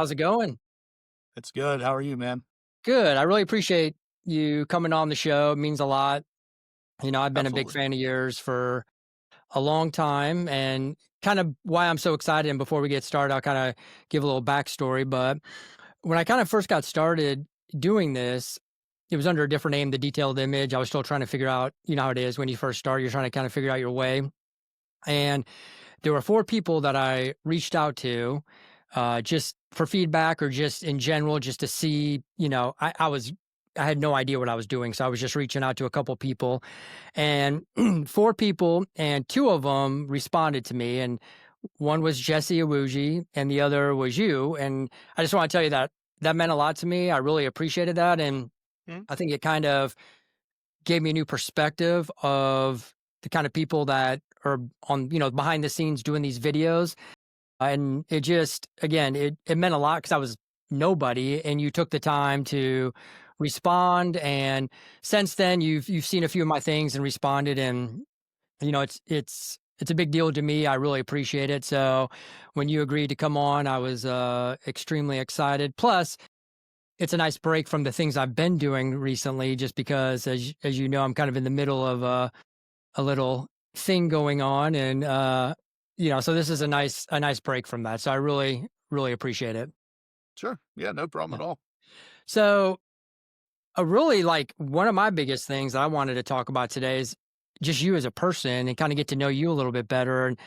How's it going? It's good. How are you, man? Good. I really appreciate you coming on the show. It means a lot. I've been a big Absolutely. fan of yours for a long time and kind of why I'm so excited. And before we get started, I'll kind of give a little backstory. But when I kind of first got started doing this, it was under a different name, the detailed image. I was still trying to figure out, how it is when you first start, you're trying to kind of figure out your way. And there were four people that I reached out to just for feedback or just in general, just to see, I had no idea what I was doing. So I was just reaching out to a couple people and four people, and two of them responded to me. And one was Jesse Awuji and the other was you. And I just want to tell you that that meant a lot to me. I really appreciated that. And Mhm. I think it kind of gave me a new perspective of the kind of people that are on, behind the scenes doing these videos. And it just, again, it meant a lot because I was nobody, and you took the time to respond. And since then, you've seen a few of my things and responded, and it's a big deal to me. I really appreciate it. So when you agreed to come on, I was extremely excited. Plus, it's a nice break from the things I've been doing recently, just because, as you know, I'm kind of in the middle of a little thing going on, and so this is a nice break from that. So I really appreciate it. Sure. Yeah, no problem Yeah. at all. So a really like one of my biggest things that I wanted to talk about today is just you as a person and kind of get to know you a little bit better, and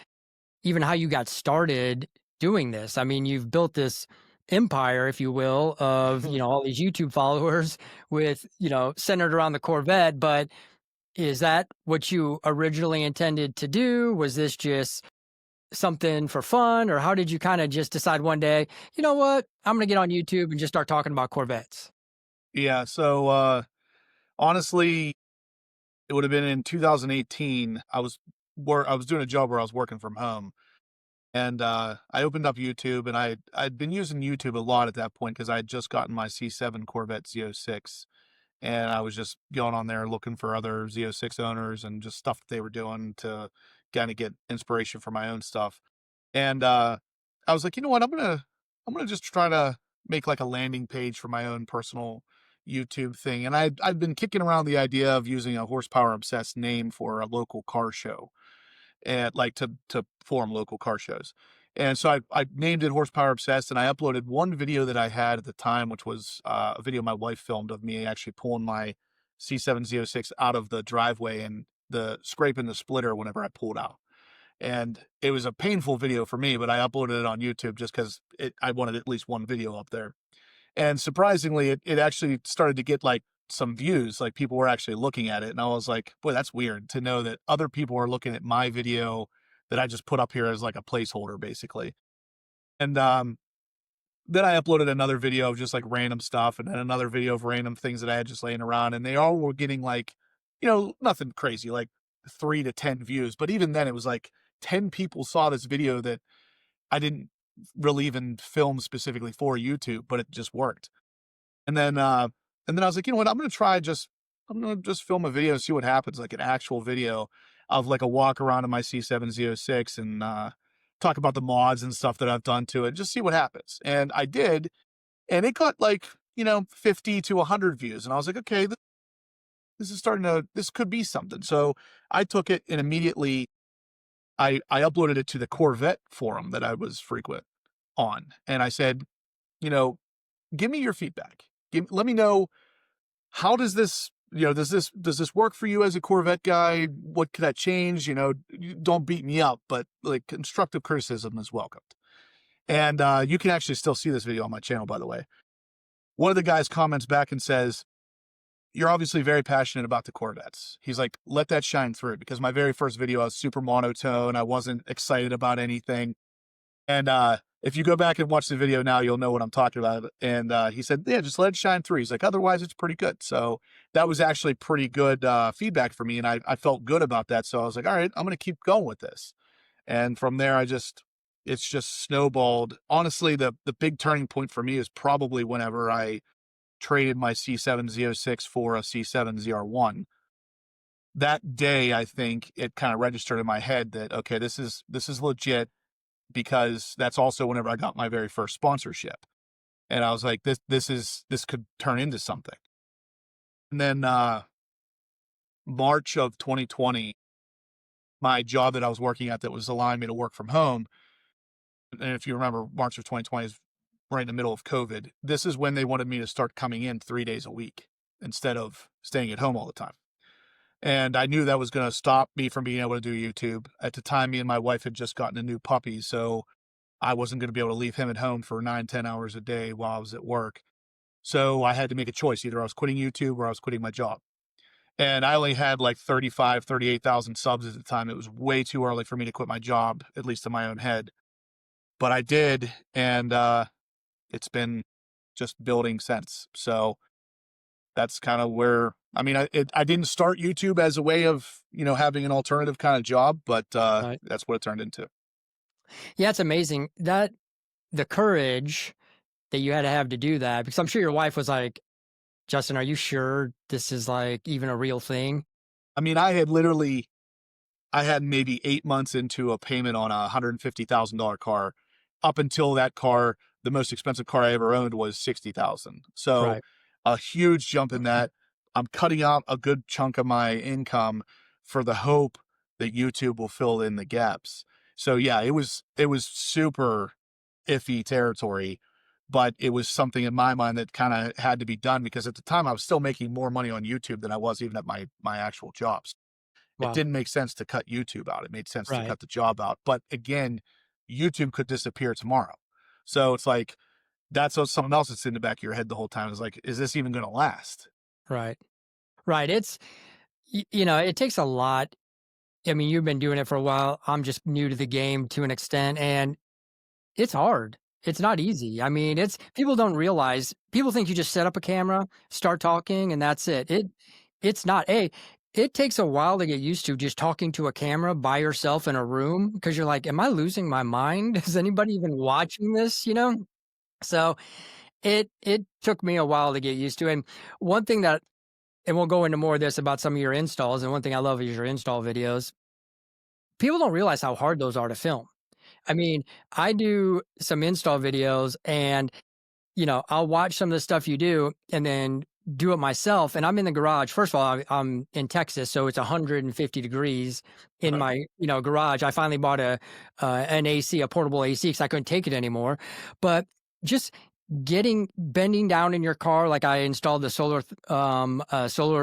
even how you got started doing this. I mean, you've built this empire, if you will, of all these YouTube followers with centered around the Corvette. But is that what you originally intended to do? Was this just something for fun, or how did you kind of just decide one day, you know what, I'm going to get on YouTube and just start talking about Corvettes? Yeah, so honestly, it would have been in 2018. I was doing a job where I was working from home, and I opened up YouTube, and I'd been using YouTube a lot at that point because I had just gotten my C7 Corvette Z06, and I was just going on there looking for other Z06 owners and just stuff that they were doing to kind of get inspiration for my own stuff. And I was like, you know what, I'm gonna just try to make like a landing page for my own personal YouTube thing. And I've been kicking around the idea of using a horsepower obsessed name for a local car show, and like to form local car shows. And so I named it Horsepower Obsessed, and I uploaded one video that I had at the time, which was a video my wife filmed of me actually pulling my C706 out of the driveway and the scraping the splitter whenever I pulled out. And it was a painful video for me, but I uploaded it on YouTube just because I wanted at least one video up there. And surprisingly, it actually started to get like some views, like people were actually looking at it. And I was like, boy, that's weird to know that other people are looking at my video that I just put up here as like a placeholder, basically. And then I uploaded another video of just like random stuff, and then another video of random things that I had just laying around. And they all were getting like, nothing crazy, like 3 to 10 views. But even then, it was like 10 people saw this video that I didn't really even film specifically for YouTube, but it just worked. And then I was like, you know what? I'm gonna just film a video and see what happens, like an actual video of like a walk around in my C7Z06 and talk about the mods and stuff that I've done to it, just see what happens. And I did, and it got like, 50 to 100 views. And I was like, okay, this could be something. So I took it and immediately I uploaded it to the Corvette forum that I was frequent on. And I said, you know, give me your feedback. Let me know, how does this, does this work for you as a Corvette guy? What could I change? Don't beat me up, but like constructive criticism is welcomed. And you can actually still see this video on my channel, by the way. One of the guys comments back and says, "You're obviously very passionate about the Corvettes." He's like, "Let that shine through," because my very first video, I was super monotone. I wasn't excited about anything. And if you go back and watch the video now, you'll know what I'm talking about. And he said, "Yeah, just let it shine through." He's like, "Otherwise, it's pretty good." So that was actually pretty good feedback for me, and I felt good about that. So I was like, "All right, I'm going to keep going with this." And from there, it's just snowballed. Honestly, the big turning point for me is probably whenever I traded my C7 Z06 for a C7 ZR1. That day, I think it kind of registered in my head that, okay, this is legit, because that's also whenever I got my very first sponsorship. And I was like, this could turn into something. And then March of 2020, my job that I was working at that was allowing me to work from home. And if you remember, March of 2020 is right in the middle of COVID. This is when they wanted me to start coming in 3 days a week instead of staying at home all the time. And I knew that was going to stop me from being able to do YouTube. At the time, me and my wife had just gotten a new puppy. So I wasn't going to be able to leave him at home for 9, 10 hours a day while I was at work. So I had to make a choice. Either I was quitting YouTube or I was quitting my job. And I only had like 35, 38,000 subs at the time. It was way too early for me to quit my job, at least in my own head. But I did. And it's been just building since. So that's kind of where, I mean, I didn't start YouTube as a way of, having an alternative kind of job, but Right. that's what it turned into. Yeah, it's amazing that the courage that you had to have do that, because I'm sure your wife was like, "Justin, are you sure this is like even a real thing?" I mean, I had maybe 8 months into a payment on a $150,000 car. Up until that car, the most expensive car I ever owned was 60,000. So Right. a huge jump in that. I'm cutting out a good chunk of my income for the hope that YouTube will fill in the gaps. So yeah, it was super iffy territory, but it was something in my mind that kind of had to be done because at the time I was still making more money on YouTube than I was even at my actual jobs. It Wow. didn't make sense to cut YouTube out. It made sense to Right. cut the job out. But again, YouTube could disappear tomorrow. So it's like that's something else that's in the back of your head the whole time is like, is this even going to last? Right. Right. It's it takes a lot. I mean, you've been doing it for a while. I'm just new to the game to an extent, and it's hard. It's not easy. I mean, it's people don't realize people think you just set up a camera, start talking, and that's it. It's not. It takes a while to get used to just talking to a camera by yourself in a room because you're like, am I losing my mind? Is anybody even watching this? So it took me a while to get used to. And one thing that, and we'll go into more of this about some of your installs. And one thing I love is your install videos. People don't realize how hard those are to film. I mean, I do some install videos and, I'll watch some of the stuff you do and then do it myself. And I'm in the garage. First of all, I'm in Texas, so it's 150 degrees in Right. my, garage. I finally bought an AC, a portable AC, because I couldn't take it anymore. But just bending down in your car, like I installed the solar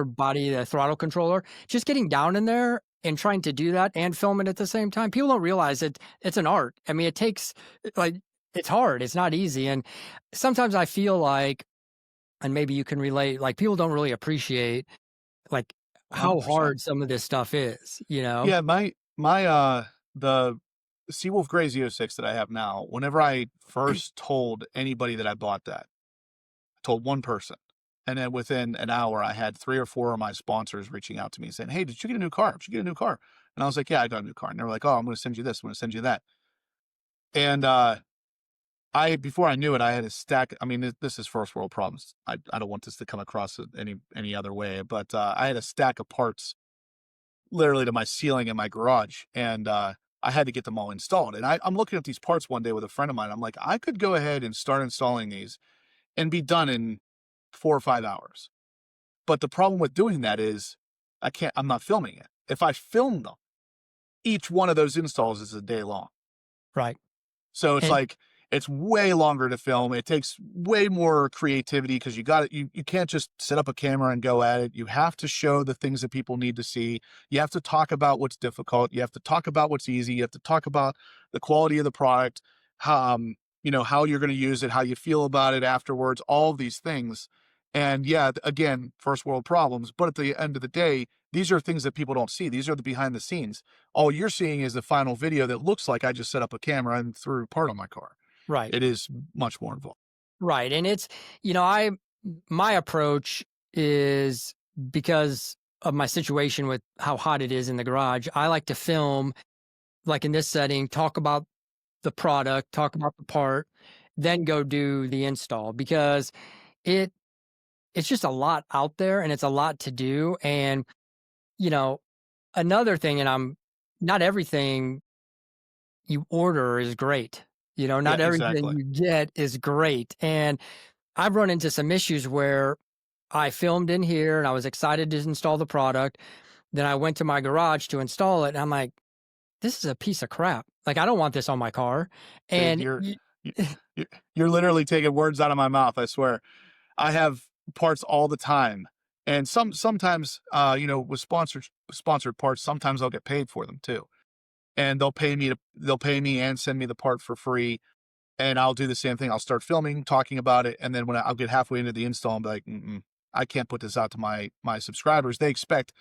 body, the throttle controller, just getting down in there and trying to do that and film it at the same time. People don't realize it's an art. I mean, it takes like it's hard. It's not easy. And sometimes I feel like, and maybe you can relate, like people don't really appreciate like how 100%. hard some of this stuff is. Yeah. The Seawolf Gray Z06 that I have now, whenever I first told anybody that I bought that, I told one person. And then within an hour, I had 3 or 4 of my sponsors reaching out to me saying, "Hey, did you get a new car? Did you get a new car?" And I was like, "Yeah, I got a new car." And they were like, "Oh, I'm going to send you this. I'm going to send you that." And before I knew it, I had a stack. I mean, this is first world problems. I don't want this to come across any other way, but I had a stack of parts literally to my ceiling in my garage, and I had to get them all installed. And I'm looking at these parts one day with a friend of mine. I'm like, I could go ahead and start installing these and be done in 4 or 5 hours. But the problem with doing that is I can't. I'm not filming it. If I film them, each one of those installs is a day long. Right. So it's And like it's way longer to film. It takes way more creativity because you got it. You can't just set up a camera and go at it. You have to show the things that people need to see. You have to talk about what's difficult. You have to talk about what's easy. You have to talk about the quality of the product, how how you're going to use it, how you feel about it afterwards, all of these things. And yeah, again, first world problems. But at the end of the day, these are things that people don't see. These are the behind the scenes. All you're seeing is the final video that looks like I just set up a camera and threw a part on my car. right. It is much more involved. Right. And it's, I my approach is because of my situation with how hot it is in the garage. I like to film like in this setting, talk about the product, talk about the part, then go do the install because it it's just a lot out there and it's a lot to do. And, you know, another thing, and I'm not everything you order is great. You know, Yeah, not everything exactly. you get is great. And I've run into some issues where I filmed in here and I was excited to install the product. Then I went to my garage to install it. And I'm like, this is a piece of crap. Like, I don't want this on my car. Dude, And you you're literally taking words out of my mouth, I swear. I have parts all the time. And sometimes with sponsored parts, sometimes I'll get paid for them too. And they'll pay me and send me the part for free. And I'll do the same thing. I'll start filming, talking about it, and then when I'll get halfway into the install, I'll be like, mm-mm, I can't put this out to my subscribers. They expect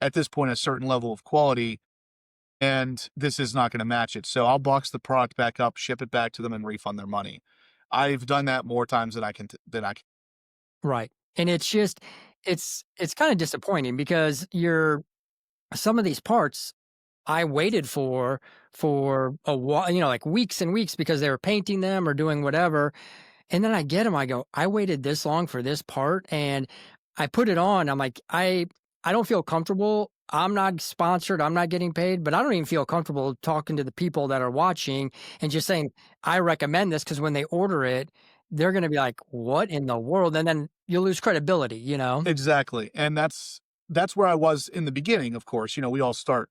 at this point a certain level of quality, and this is not going to match it. So I'll box the product back up, ship it back to them, and refund their money. I've done that more times than I can. right. And it's just, it's kind of disappointing because some of these parts I waited for a while, like weeks and weeks because they were painting them or doing whatever. And then I get them. I go, I waited this long for this part, and I put it on. I'm like, I don't feel comfortable. I'm not sponsored. I'm not getting paid, but I don't even feel comfortable talking to the people that are watching and just saying, I recommend this because when they order it, they're going to be like, what in the world? And then you lose credibility, you know? Exactly, and that's where I was in the beginning. Of course, we all start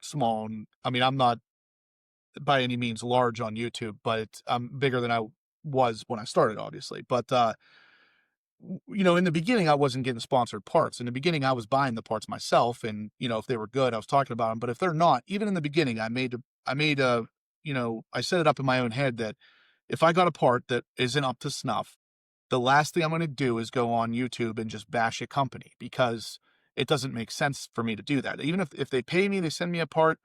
small, and I mean, I'm not by any means large on YouTube, but I'm bigger than I was when I started, obviously. But in the beginning, I wasn't getting sponsored parts. In the beginning, I was buying the parts myself, and if they were good, I was talking about them. But if they're not, even in the beginning, I set it up in my own head that if I got a part that isn't up to snuff, the last thing I'm going to do is go on YouTube and just bash a company because it doesn't make sense for me to do that. Even if they pay me, they send me a part.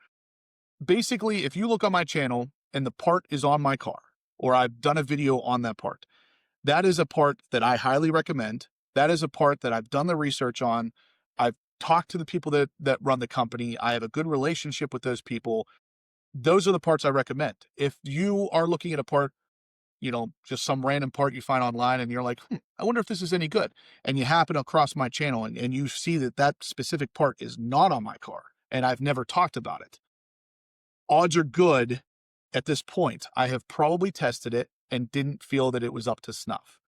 Basically, if you look on my channel and the part is on my car, or I've done a video on that part, that is a part that I highly recommend. That is a part that I've done the research on. I've talked to the people that run the company. I have a good relationship with those people. Those are the parts I recommend. If you are looking at a part, just some random part you find online and you're like, I wonder if this is any good. And you happen across my channel and you see that that specific part is not on my car and I've never talked about it. Odds are good at this point. I have probably tested it and didn't feel that it was up to snuff.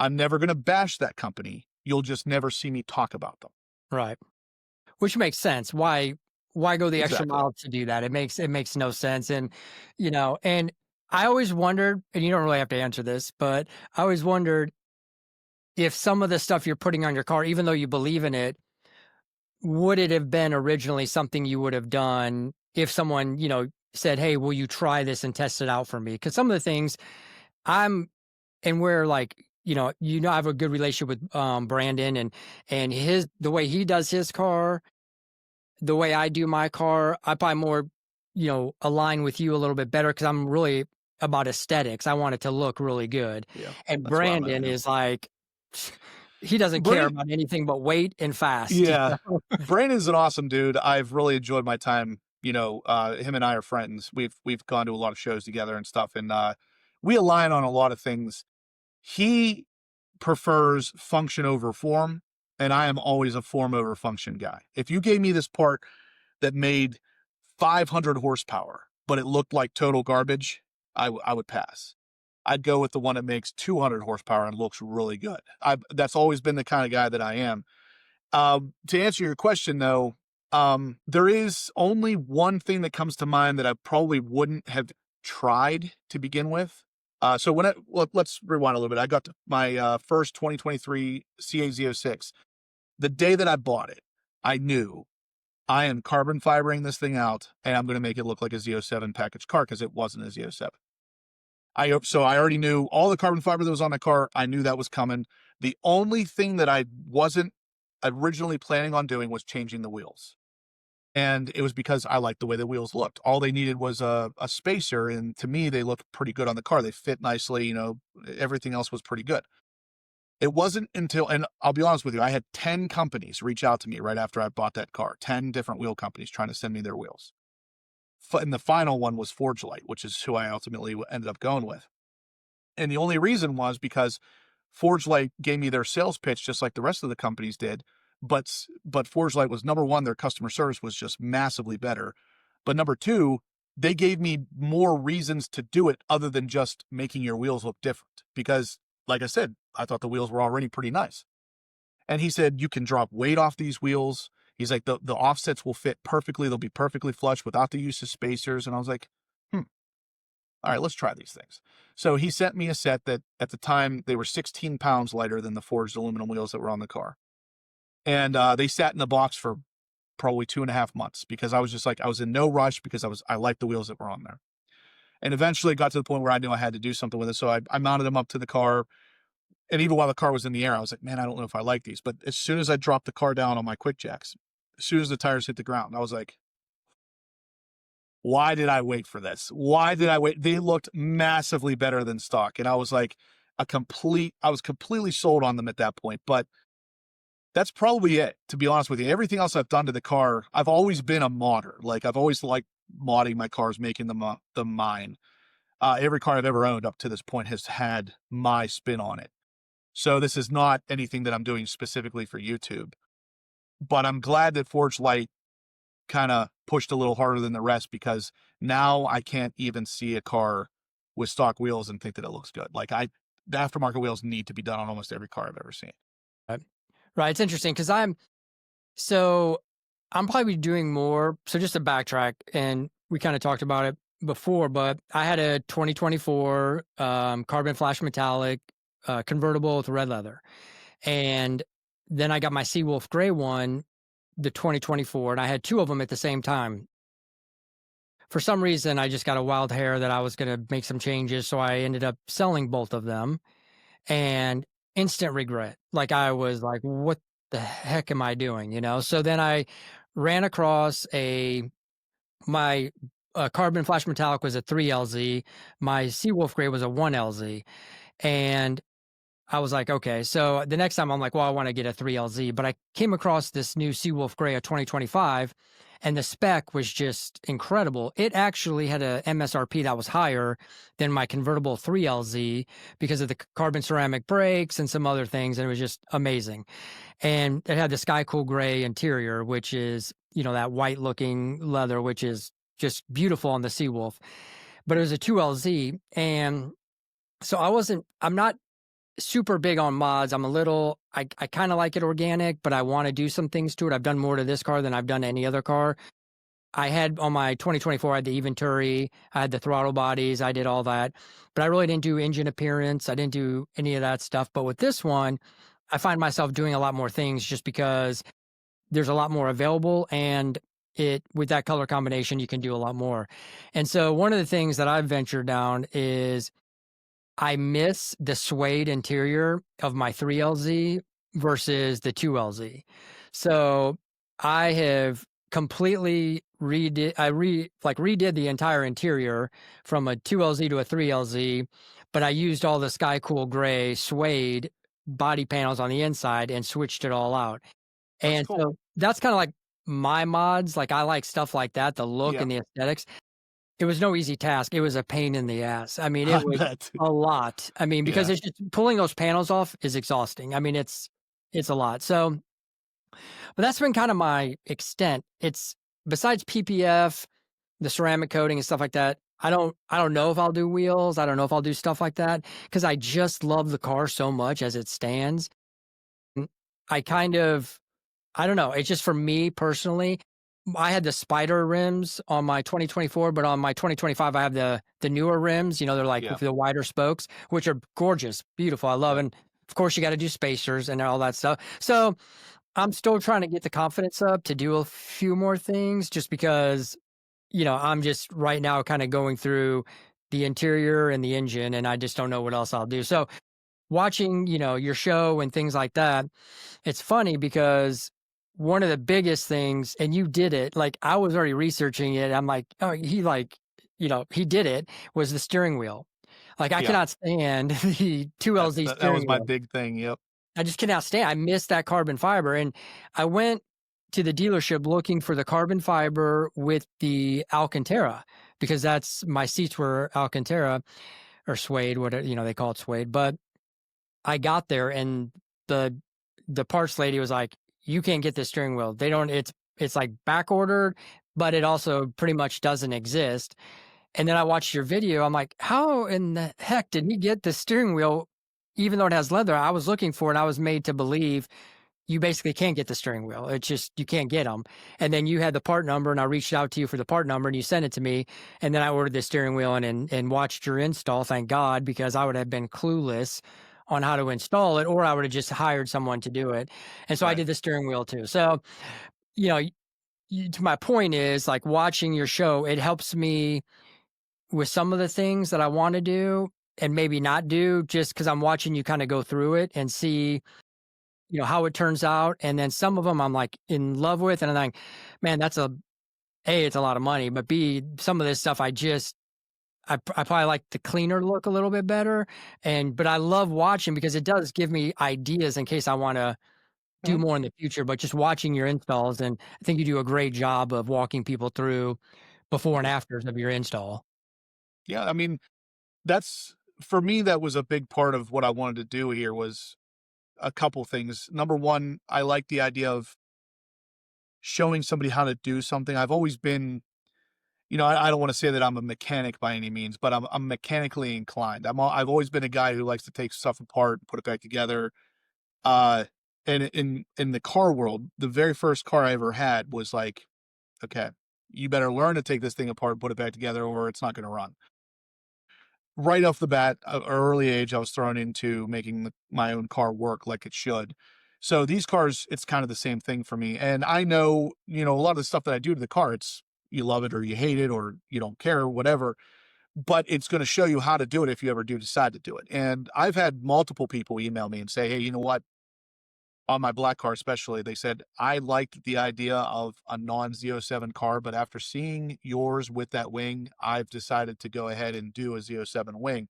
I'm never going to bash that company. You'll just never see me talk about them. Right. Which makes sense. Why go the extra Exactly. mile to do that? It makes no sense. And I always wondered, and you don't really have to answer this, but I always wondered if some of the stuff you're putting on your car, even though you believe in it, would it have been originally something you would have done if someone, said, "Hey, will you try this and test it out for me?" Because some of the things I'm and we're like, I have a good relationship with Brandon and the way he does his car, the way I do my car, I probably more, align with you a little bit better because I'm really about aesthetics. I want it to look really good. Yeah, And that's where I'm at Brandon too. is like, he doesn't care Brandon, about anything but weight and fast. yeah, Brandon's an awesome dude. I've really enjoyed my time. Him and I are friends. We've gone to a lot of shows together and stuff, and we align on a lot of things. He prefers function over form, and I am always a form over function guy. If you gave me this part that made 500 horsepower, but it looked like total garbage, I would pass. I'd go with the one that makes 200 horsepower and looks really good. That's always been the kind of guy that I am. To answer your question, though, there is only one thing that comes to mind that I probably wouldn't have tried to begin with. So let's rewind a little bit. I got my first 2023 CAZ06. The day that I bought it, I knew I am carbon fibering this thing out, and I'm going to make it look like a Z07 package car because it wasn't a Z07. So I already knew all the carbon fiber that was on my car. I knew that was coming. The only thing that I wasn't originally planning on doing was changing the wheels. And it was because I liked the way the wheels looked. All they needed was a spacer, and to me, they looked pretty good on the car. They fit nicely, everything else was pretty good. It wasn't until, and I'll be honest with you, I had 10 companies reach out to me right after I bought that car, 10 different wheel companies trying to send me their wheels. And the final one was Forge Light, which is who I ultimately ended up going with. And the only reason was because Forge Light gave me their sales pitch just like the rest of the companies did. But Forge Light was number one, their customer service was just massively better. But number two, they gave me more reasons to do it other than just making your wheels look different. Because, like I said, I thought the wheels were already pretty nice. And he said, you can drop weight off these wheels. He's like, the offsets will fit perfectly. They'll be perfectly flush without the use of spacers. And I was like, all right, let's try these things. So he sent me a set that at the time they were 16 pounds lighter than the forged aluminum wheels that were on the car. And they sat in the box for probably 2.5 months because I was just like, I was in no rush because I liked the wheels that were on there. And eventually it got to the point where I knew I had to do something with it. So I mounted them up to the car. And even while the car was in the air, I was like, man, I don't know if I like these. But as soon as I dropped the car down on my quick jacks, as soon as the tires hit the ground, I was like, why did I wait for this? Why did I wait? They looked massively better than stock. And I was like, I was completely sold on them at that point. But that's probably it, to be honest with you. Everything else I've done to the car, I've always been a modder. Like I've always liked modding my cars, making them mine. Every car I've ever owned up to this point has had my spin on it. So this is not anything that I'm doing specifically for YouTube, but I'm glad that Forge Light kind of pushed a little harder than the rest because now I can't even see a car with stock wheels and think that it looks good. The aftermarket wheels need to be done on almost every car I've ever seen. Right. Right. It's interesting because so I'm probably doing more. So just to backtrack, and we kind of talked about it before, but I had a 2024 carbon flash metallic convertible with red leather. And then I got my Seawolf gray one, the 2024, and I had two of them at the same time. For some reason, I just got a wild hair that I was going to make some changes. So I ended up selling both of them and instant regret. Like I was like, what the heck am I doing? So then I ran across my carbon flash metallic was a 3LZ. My Seawolf gray was a 1LZ. And I was like, okay. So the next time I'm like, well, I want to get a 3LZ, but I came across this new Seawolf Gray, a 2025, and the spec was just incredible. It actually had a MSRP that was higher than my convertible 3LZ because of the carbon ceramic brakes and some other things. And it was just amazing. And it had the Sky Cool Gray interior, which is, that white looking leather, which is just beautiful on the Seawolf. But it was a 2LZ. And so I'm not super big on mods. I kind of like it organic, but I want to do some things to it. I've done more to this car than I've done to any other car. I had on my 2024, I had the Eventuri, I had the throttle bodies, I did all that, but I really didn't do engine appearance. I didn't do any of that stuff. But with this one, I find myself doing a lot more things just because there's a lot more available, and with that color combination, you can do a lot more. And so one of the things that I've ventured down is I miss the suede interior of my 3LZ versus the 2LZ. So I have completely redid the entire interior from a 2LZ to a 3LZ, but I used all the Sky Cool Gray suede body panels on the inside and switched it all out. That's And cool. so that's kind of like my mods. Like I like stuff like that, the look Yeah. and the aesthetics. It was no easy task. It was a pain in the ass. I mean, I it was bet. a lot. I mean, because Yeah. it's just pulling those panels off is exhausting. I mean, it's a lot. So, but that's been kind of my extent. It's besides PPF, the ceramic coating and stuff like that. I don't know if I'll do wheels. I don't know if I'll do stuff like that because I just love the car so much as it stands. I kind of I don't know. It's just for me personally. I had the spider rims on my 2024, but on my 2025, I have the newer rims. They're like Yeah. with the wider spokes, which are gorgeous, beautiful. I love, Yeah. and of course, you got to do spacers and all that stuff. So I'm still trying to get the confidence up to do a few more things, just because I'm just right now kind of going through the interior and the engine, and I just don't know what else I'll do. So watching, your show and things like that, it's funny because one of the biggest things, and you did it, like I was already researching it. I'm like, oh, he did it, was the steering wheel. Like I Yeah. cannot stand the 2LZ That steering was my wheel. big thing. Yep. I just cannot stand. I miss that carbon fiber. And I went to the dealership looking for the carbon fiber with the Alcantara because my seats were Alcantara or suede, whatever, they call it suede. But I got there and the parts lady was like, you can't get this steering wheel. They don't, it's like back ordered. but it also pretty much doesn't exist. And then I watched your video. I'm like, how in the heck did he get the steering wheel? Even though it has leather, I was looking for it. I was made to believe you basically can't get the steering wheel. It's just, you can't get them. And then you had the part number, and I reached out to you for the part number, and you sent it to me. And then I ordered the steering wheel and watched your install. Thank God, because I would have been clueless on how to install it, or I would have just hired someone to do it. And so I Right. did the steering wheel too. So, you know, to my point is, like, watching your show, it helps me with some of the things that I want to do and maybe not do, just because I'm watching you kind of go through it and see, how it turns out. And then some of them I'm like in love with, and I'm like, man, A, it's a lot of money, but B, some of this stuff I probably like the cleaner look a little bit better. But I love watching because it does give me ideas in case I want to do Mhm. more in the future. But just watching your installs, and I think you do a great job of walking people through before Thank and you. afters of your install. Yeah, I mean, that's for me, that was a big part of what I wanted to do here was a couple things. Number one, I like the idea of showing somebody how to do something. I've always been, I don't want to say that I'm a mechanic by any means, but I'm mechanically inclined. I've always been a guy who likes to take stuff apart, put it back together. Uh, and in the car world, the very first car I ever had was like, okay, you better learn to take this thing apart, put it back together, or it's not going to run. Right off the bat, early age, I was thrown into making my own car work like it should. So these cars, it's kind of the same thing for me. And I know, a lot of the stuff that I do to the car, it's you love it or you hate it or you don't care, whatever. But it's going to show you how to do it if you ever do decide to do it. And I've had multiple people email me and say, hey, you know what? On my black car, especially, they said, I liked the idea of a non Z07 car, but after seeing yours with that wing, I've decided to go ahead and do a Z07 wing.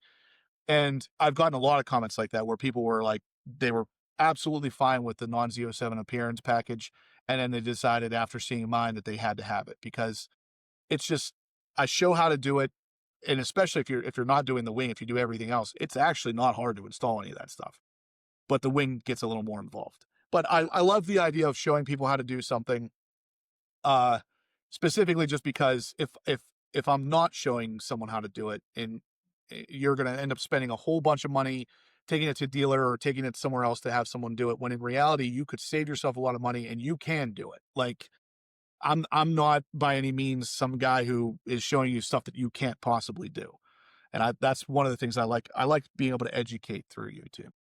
And I've gotten a lot of comments like that where people were like, they were absolutely fine with the non Z07 appearance package. And then they decided after seeing mine that they had to have it because it's just, I show how to do it. And especially if you're not doing the wing, if you do everything else, it's actually not hard to install any of that stuff. But the wing gets a little more involved. But I love the idea of showing people how to do something, uh, specifically just because if I'm not showing someone how to do it, and you're going to end up spending a whole bunch of money taking it to a dealer or taking it somewhere else to have someone do it, when in reality you could save yourself a lot of money and you can do it. Like I'm not by any means some guy who is showing you stuff that you can't possibly do. And that's one of the things I like. I like being able to educate through YouTube.